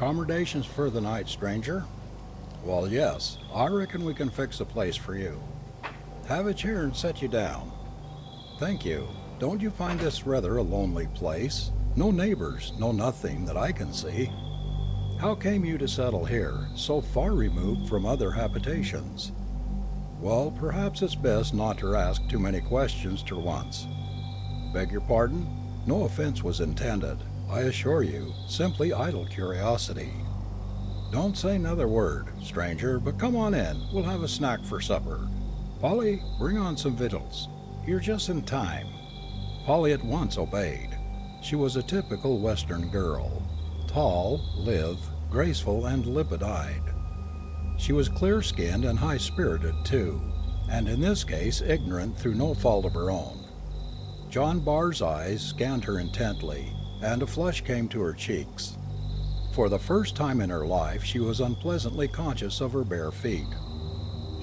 Accommodations for the night, stranger? Well, yes, I reckon we can fix a place for you. Have a chair and set you down. Thank you. Don't you find this rather a lonely place? No neighbors, no nothing that I can see. How came you to settle here, so far removed from other habitations? Well, perhaps it's best not to ask too many questions to once. Beg your pardon? No offense was intended, I assure you, simply idle curiosity. Don't say another word, stranger, but come on in, we'll have a snack for supper. Polly, bring on some victuals. You're just in time. Polly at once obeyed. She was a typical Western girl, tall, lithe, graceful, and limpid-eyed. She was clear-skinned and high-spirited, too, and in this case ignorant through no fault of her own. John Barr's eyes scanned her intently, and a flush came to her cheeks. For the first time in her life she was unpleasantly conscious of her bare feet.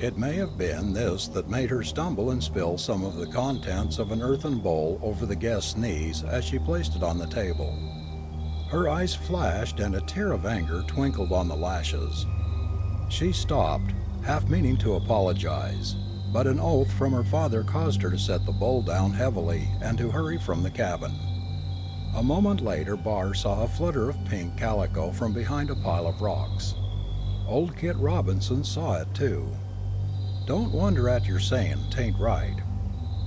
It may have been this that made her stumble and spill some of the contents of an earthen bowl over the guest's knees as she placed it on the table. Her eyes flashed and a tear of anger twinkled on the lashes. She stopped, half meaning to apologize, but an oath from her father caused her to set the bowl down heavily and to hurry from the cabin. A moment later Barr saw a flutter of pink calico from behind a pile of rocks. Old Kit Robinson saw it too. Don't wonder at your saying 'tain't right.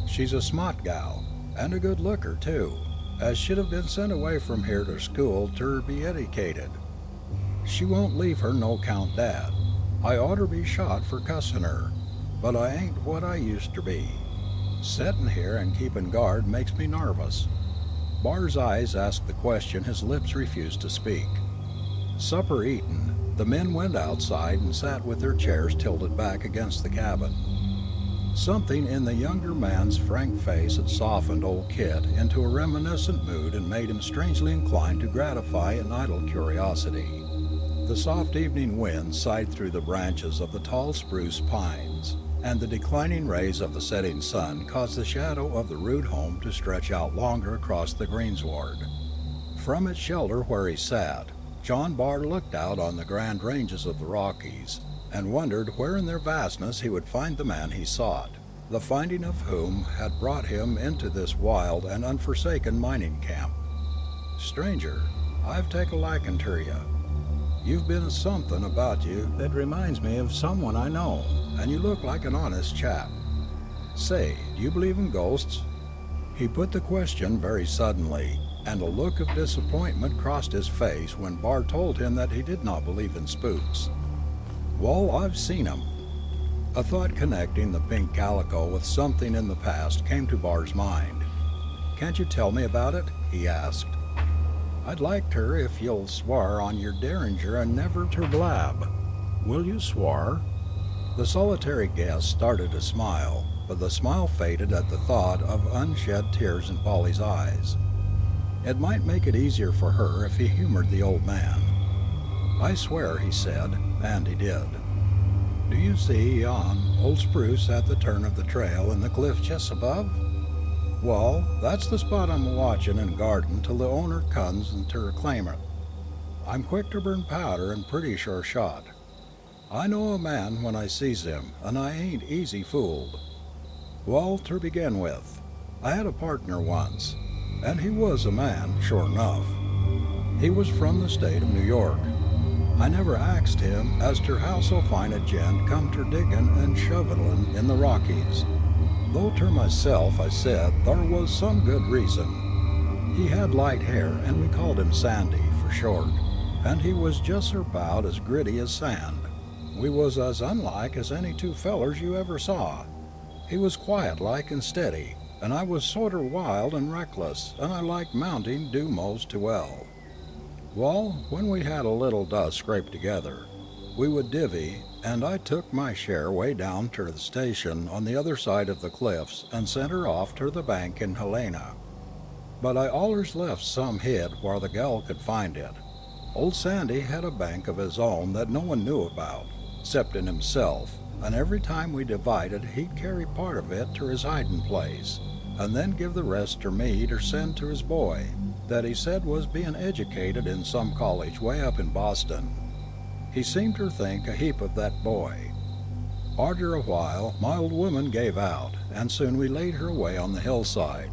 She's a smart gal, and a good looker too, as should have been sent away from here to school ter be edicated. She won't leave her no count dad. I oughter be shot for cussin' her, but I ain't what I used ter be. Settin' here and keepin' guard makes me narvous. Barr's eyes asked the question his lips refused to speak. Supper eaten, the men went outside and sat with their chairs tilted back against the cabin. Something in the younger man's frank face had softened old Kit into a reminiscent mood and made him strangely inclined to gratify an idle curiosity. The soft evening wind sighed through the branches of the tall spruce pines, and the declining rays of the setting sun caused the shadow of the rude home to stretch out longer across the greensward. From its shelter where he sat, John Barr looked out on the grand ranges of the Rockies, and wondered where in their vastness he would find the man he sought, the finding of whom had brought him into this wild and unforsaken mining camp. Stranger, I've taken a likin' ter you. You've been somethin' about you that reminds me of someone I know, and you look like an honest chap. Say, do you believe in ghosts? He put the question very suddenly, and a look of disappointment crossed his face when Barr told him that he did not believe in spooks. Well, I've seen 'em. A thought connecting the pink calico with something in the past came to Barr's mind. Can't you tell me about it? He asked. I'd like ter if you'll swar on your derringer and never ter blab. Will you swar? The solitary guest started to smile, but the smile faded at the thought of unshed tears in Polly's eyes. It might make it easier for her if he humored the old man. I swear, he said, and he did. Do you see yon old spruce at the turn of the trail in the cliff just above? Well, that's the spot I'm watchin' and guardin' till the owner comes and ter reclaim it. I'm quick to burn powder and pretty sure shot. I know a man when I sees him, and I ain't easy fooled. Well, ter begin with, I had a partner once, and he was a man, sure enough. He was from the state of New York. I never axed him as ter how so fine a gent come ter diggin' and shovelin' in the Rockies. Though ter myself I said thar was some good reason. He had light hair, and we called him Sandy for short, and he was just about as gritty as sand. We was as unlike as any two fellers you ever saw. He was quiet-like and steady, and I was sorter wild and reckless, and I liked mounting due most too well. Well, when we had a little dust scraped together, we would divvy, and I took my share way down ter the station on the other side of the cliffs and sent her off ter the bank in Helena. But I allers left some hid where the gal could find it. Old Sandy had a bank of his own that no one knew about, 'ceptin' himself, and every time we divided he'd carry part of it ter his hidin' place, and then give the rest ter me ter send to his boy. that he said was being educated in some college way up in Boston. He seemed to think a heap of that boy. Arter a while, my old woman gave out, and soon we laid her away on the hillside.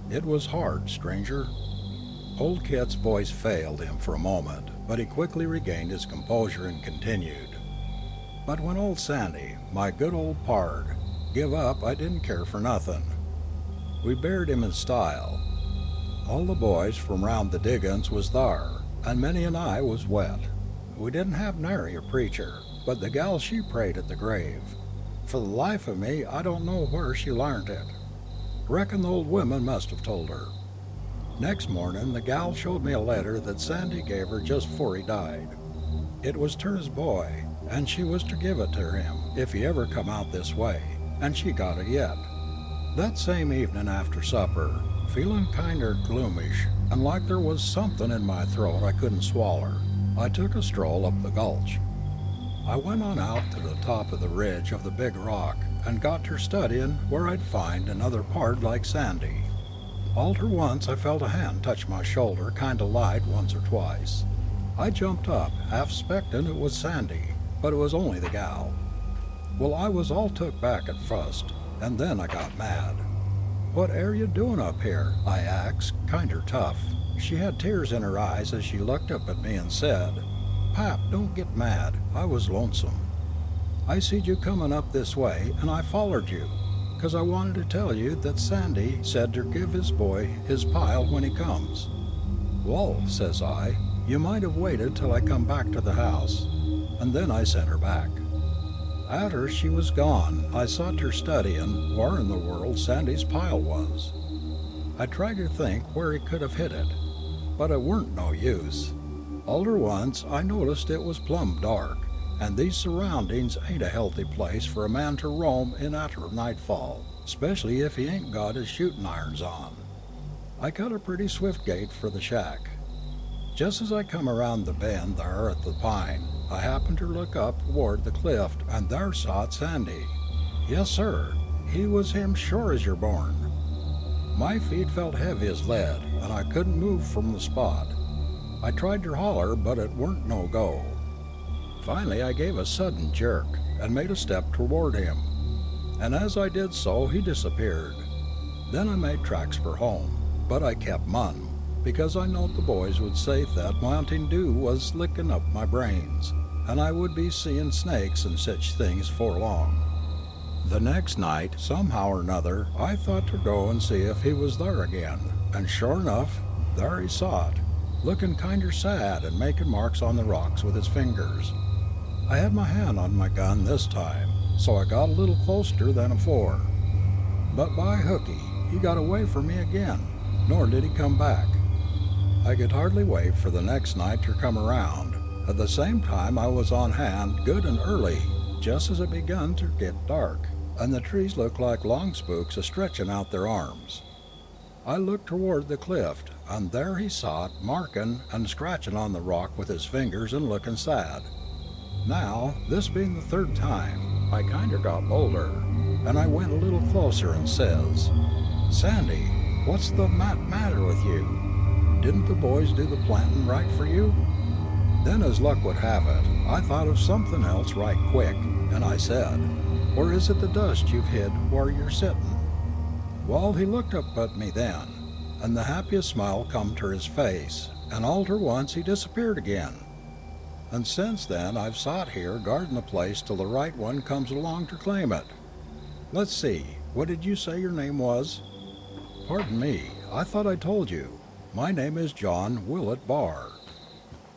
It was hard, stranger." Old Kit's voice failed him for a moment, but he quickly regained his composure and continued. "But when old Sandy, my good old pard, give up, I didn't care for nothing. We buried him in style. All the boys from round the diggins was thar, and many an eye was wet. We didn't have nary a preacher, but the gal she prayed at the grave. For the life of me, I don't know where she larnt it. Reckon the old woman must have told her. Next morning, the gal showed me a letter that Sandy gave her just 'fore he died. It was ter his boy, and she was to give it to him if he ever come out this way, and she got it yet. That same evening after supper, feeling kinder gloomish, and like there was something in my throat I couldn't swaller, I took a stroll up the gulch. I went on out to the top of the ridge of the big rock, and got ter studying where I'd find another pard like Sandy. All ter once I felt a hand touch my shoulder kinda light once or twice. I jumped up, half 'spectin' it was Sandy, but it was only the gal. Well, I was all took back at fust, and then I got mad. 'What air you doin' up here?' I axed, kinder tough. She had tears in her eyes as she looked up at me and said, 'Pap, don't get mad, I was lonesome. I seed you comin' up this way, and I follered you, 'cause I wanted to tell you that Sandy said to give his boy his pile when he comes.' 'Wall,' says I, 'you might have waited till I come back to the house,' and then I sent her back. Arter she was gone, I sot her studyin' where in the world Sandy's pile was. I tried to think where he could have hid it, but it weren't no use. Allter once I noticed it was plumb dark, and these surroundings ain't a healthy place for a man to roam in arter nightfall, especially if he ain't got his shootin' irons on. I cut a pretty swift gait for the shack. Just as I come around the bend thar at the pine, I happened to look up toward the cliff, and thar sot Sandy. Yes, sir, he was him sure as you're born. My feet felt heavy as lead, and I couldn't move from the spot. I tried to holler, but it weren't no go. Finally, I gave a sudden jerk, and made a step toward him, and as I did so, he disappeared. Then I made tracks for home, but I kept mum, because I knowed the boys would say that Mountain Dew was licking up my brains, and I would be seeing snakes and such things for long. The next night, somehow or another, I thought to go and see if he was there again, and sure enough, there he sot, looking kinder sad and making marks on the rocks with his fingers. I had my hand on my gun this time, so I got a little closer than afore. But by hooky, he got away from me again, nor did he come back. I could hardly wait for the next night to come around. At the same time I was on hand good and early, just as it begun to get dark, and the trees looked like long spooks a-stretching out their arms. I looked toward the cliff, and there he sot, marking and scratching on the rock with his fingers and looking sad. Now, this being the third time, I kinder got bolder, and I went a little closer and says, "Sandy, what's the matter with you? Didn't the boys do the planting right for you?" Then as luck would have it, I thought of something else right quick, and I said, "Or is it the dust you've hid where you're sittin'?" Well, he looked up at me then, and the happiest smile come to his face, and all ter once he disappeared again. And since then I've sot here guarding the place till the right one comes along to claim it. Let's see, what did you say your name was? Pardon me, I thought I told you. My name is John Willett Barr.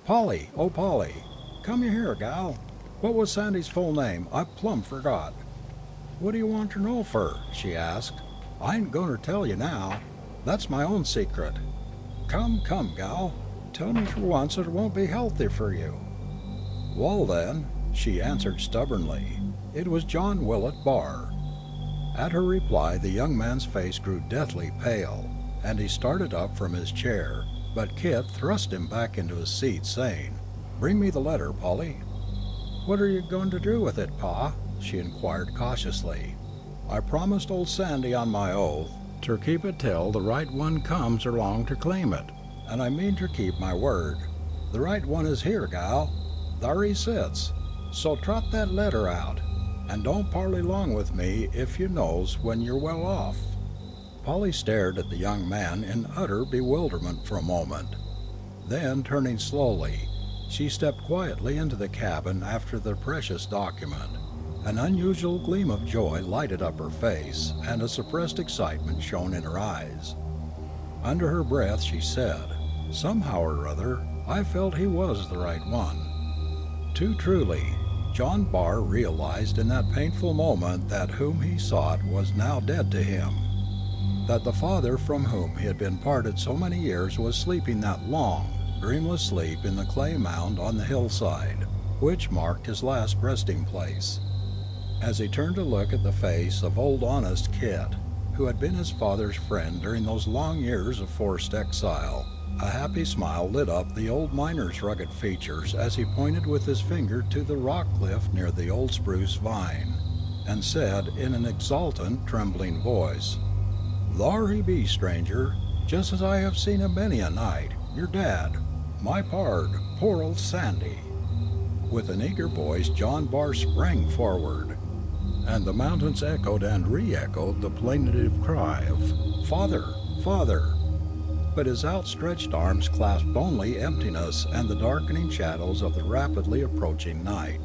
Polly, oh Polly, come you here, gal. What was Sandy's full name? I plumb forgot. What do you want to know fur? She asked. I ain't going to tell you now. That's my own secret. Come, gal, tell me for once that it won't be healthy for you. Well then, she answered stubbornly, it was John Willett Barr. At her reply, the young man's face grew deathly pale, and he started up from his chair, but Kit thrust him back into his seat, saying, "Bring me the letter, Polly." "What are you going to do with it, Pa?" she inquired cautiously. "I promised old Sandy on my oath "ter keep it till the right one comes along to claim it, and I mean ter keep my word. The right one is here, gal. Thar he sits. So trot that letter out, and don't parley long with me if you knows when you're well off." Polly stared at the young man in utter bewilderment for a moment. Then, turning slowly, she stepped quietly into the cabin after the precious document. An unusual gleam of joy lighted up her face, and a suppressed excitement shone in her eyes. Under her breath she said, "Somehow or other, I felt he was the right one." Too truly, John Barr realized in that painful moment that whom he sought was now dead to him, that the father from whom he had been parted so many years was sleeping that long, dreamless sleep in the clay mound on the hillside, which marked his last resting place. As he turned to look at the face of old honest Kit, who had been his father's friend during those long years of forced exile, a happy smile lit up the old miner's rugged features as he pointed with his finger to the rock cliff near the old spruce vine, and said in an exultant, trembling voice, "Thar he be, stranger, just as I have seen him many a night, your dad, my pard, poor old Sandy." With an eager voice John Barr sprang forward, and the mountains echoed and re-echoed the plaintive cry of "Father! Father!" But his outstretched arms clasped only emptiness and the darkening shadows of the rapidly approaching night.